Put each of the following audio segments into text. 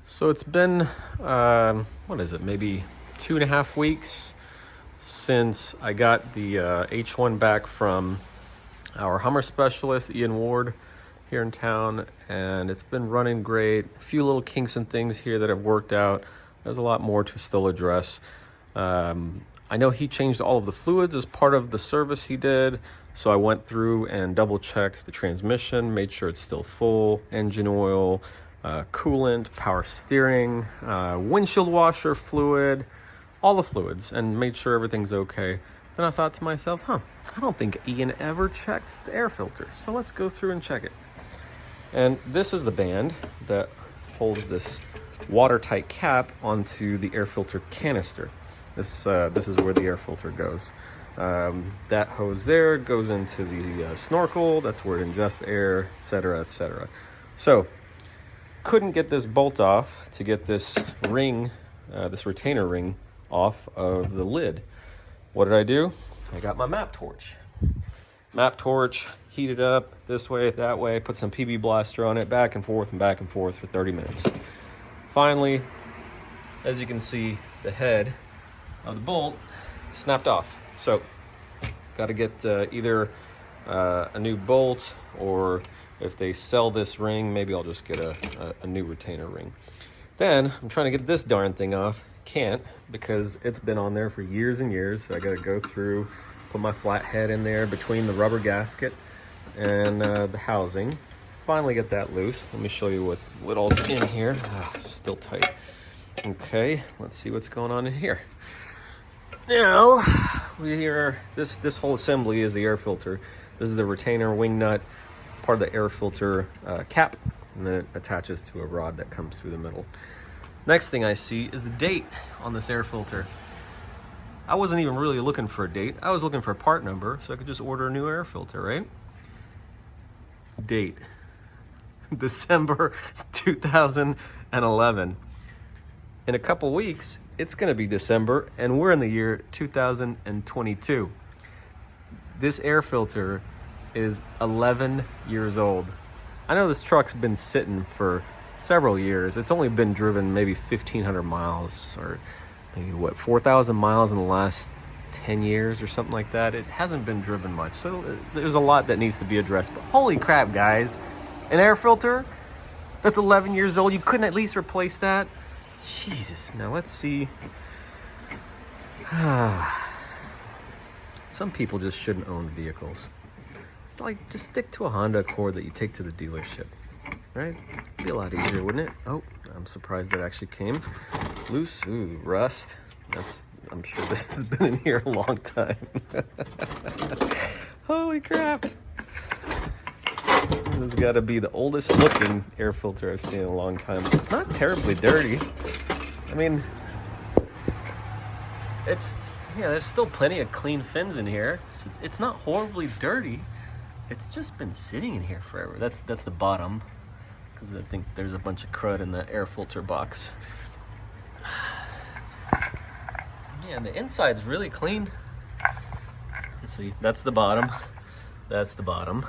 So it's been, what is it, maybe 2.5 weeks since I got the H1 back from our Hummer specialist, Ian Ward, here in town, and it's been running great. A few little kinks and things here that have worked out. There's a lot more to still address. I know he changed all of the fluids as part of the service he did, so I went through and double checked the transmission, made sure it's still full, engine oil, coolant, power steering, windshield washer fluid, all the fluids, and made sure everything's okay. Then I thought to myself, I don't think Ian ever checked the air filter, so let's go through and check it. And this is the band that holds this watertight cap onto the air filter canister. This is where the air filter goes. That hose there goes into the snorkel. That's where it ingests air, etc., etc. So, couldn't get this bolt off to get this ring, this retainer ring, off of the lid. What did I do? I got my map torch. Map torch, heat it up this way, that way, put some PB blaster on it, back and forth for 30 minutes. Finally, as you can see, the head of the bolt snapped off. So, got to get either a new bolt, or if they sell this ring, maybe I'll just get a new retainer ring. Then, I'm trying to get this darn thing off. Can't, because it's been on there for years and years, so I got to go through, put my flat head in there between the rubber gasket and the housing. Finally get that loose. Let me show you what all's in here. Still tight. Okay, let's see what's going on in here. Now, this whole assembly is the air filter. This is the retainer wing nut, part of the air filter cap, and then it attaches to a rod that comes through the middle. Next thing I see is the date on this air filter. I wasn't even really looking for a date. I was looking for a part number, so I could just order a new air filter, right? Date. December 2011. In a couple weeks, it's going to be December, and we're in the year 2022. This air filter is 11 years old. I know this truck's been sitting for several years. It's only been driven maybe 1,500 miles, or maybe 4,000 miles in the last 10 years or something like that. It hasn't been driven much, so there's a lot that needs to be addressed. But holy crap, guys, an air filter that's 11 years old, you couldn't at least replace that? Jesus. Now let's see. Some people just shouldn't own vehicles. Like, just stick to a Honda Accord that you take to the dealership, right? Be a lot easier, wouldn't it? Oh, I'm surprised that actually came loose. Ooh, rust. I'm sure this has been in here a long time. Holy crap. This has got to be the oldest looking air filter I've seen in a long time. It's not terribly dirty. I mean, there's still plenty of clean fins in here. So it's not horribly dirty. It's just been sitting in here forever. That's the bottom, because I think there's a bunch of crud in the air filter box. Yeah, and the inside's really clean. Let's see, that's the bottom. That's the bottom.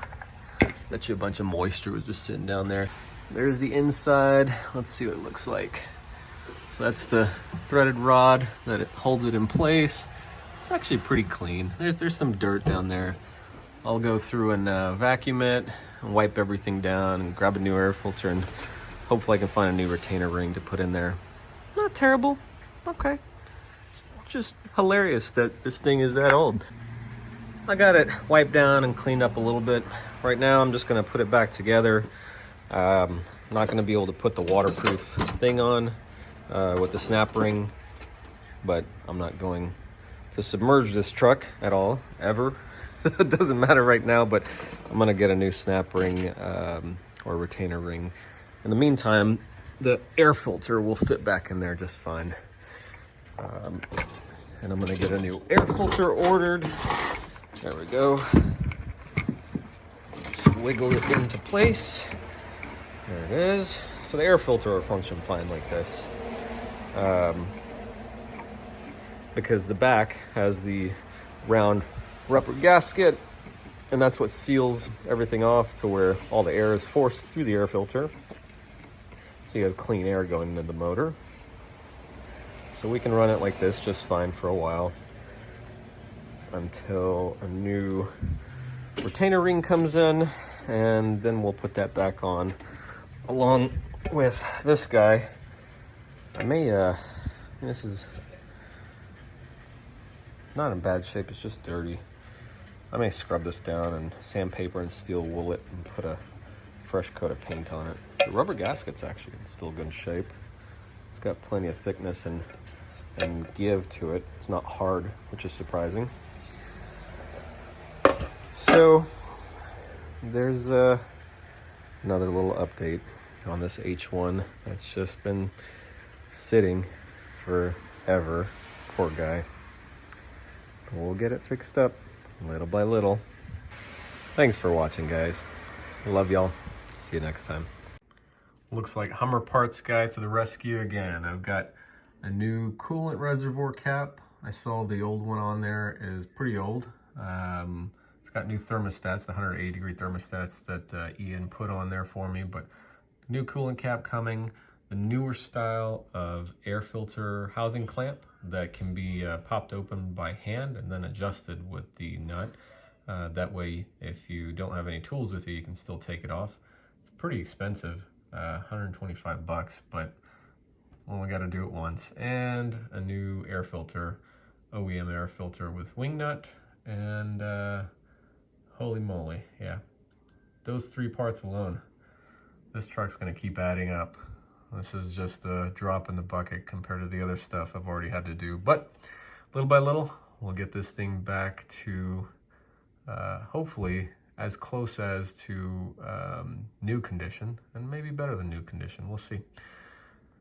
Bet you a bunch of moisture was just sitting down there. There's the inside. Let's see what it looks like. So that's the threaded rod that it holds it in place. It's actually pretty clean. There's some dirt down there. I'll go through and vacuum it and wipe everything down and grab a new air filter, and hopefully I can find a new retainer ring to put in there. Not terrible. Okay. Just hilarious that this thing is that old. I got it wiped down and cleaned up a little bit. Right now I'm just going to put it back together. I'm not going to be able to put the waterproof thing on with the snap ring, but I'm not going to submerge this truck at all, ever. It doesn't matter right now, but I'm going to get a new snap ring or retainer ring. In the meantime, the air filter will fit back in there just fine. And I'm going to get a new air filter ordered. There we go. Just wiggle it into place. There it is. So the air filter will function fine like this. Because the back has the round rubber gasket, and that's what seals everything off to where all the air is forced through the air filter. So so you have clean air going into the motor. So we can run it like this just fine for a while until a new retainer ring comes in, and then we'll put that back on along with this guy. I may, this is not in bad shape, it's just dirty. I may scrub this down and sandpaper and steel wool it and put a fresh coat of paint on it. The rubber gasket's actually in still good shape. It's got plenty of thickness and give to it. It's not hard, which is surprising. So there's another little update on this H1 that's just been sitting forever. Poor guy. But we'll get it fixed up little by little. Thanks for watching, guys. Love y'all. See you next time. Looks like Hummer Parts guy to the rescue again. I've got a new coolant reservoir cap. I saw the old one on there is pretty old. It's got new thermostats, the 180-degree thermostats that Ian put on there for me, but new coolant cap coming. The newer style of air filter housing clamp that can be popped open by hand and then adjusted with the nut. That way, if you don't have any tools with you, you can still take it off. It's pretty expensive, 125 bucks, but only got to do it once. And a new air filter, OEM air filter with wing nut, and holy moly, yeah. Those 3 parts alone, this truck's gonna keep adding up. This is just a drop in the bucket compared to the other stuff I've already had to do. But little by little, we'll get this thing back to hopefully as close as to new condition, and maybe better than new condition. We'll see.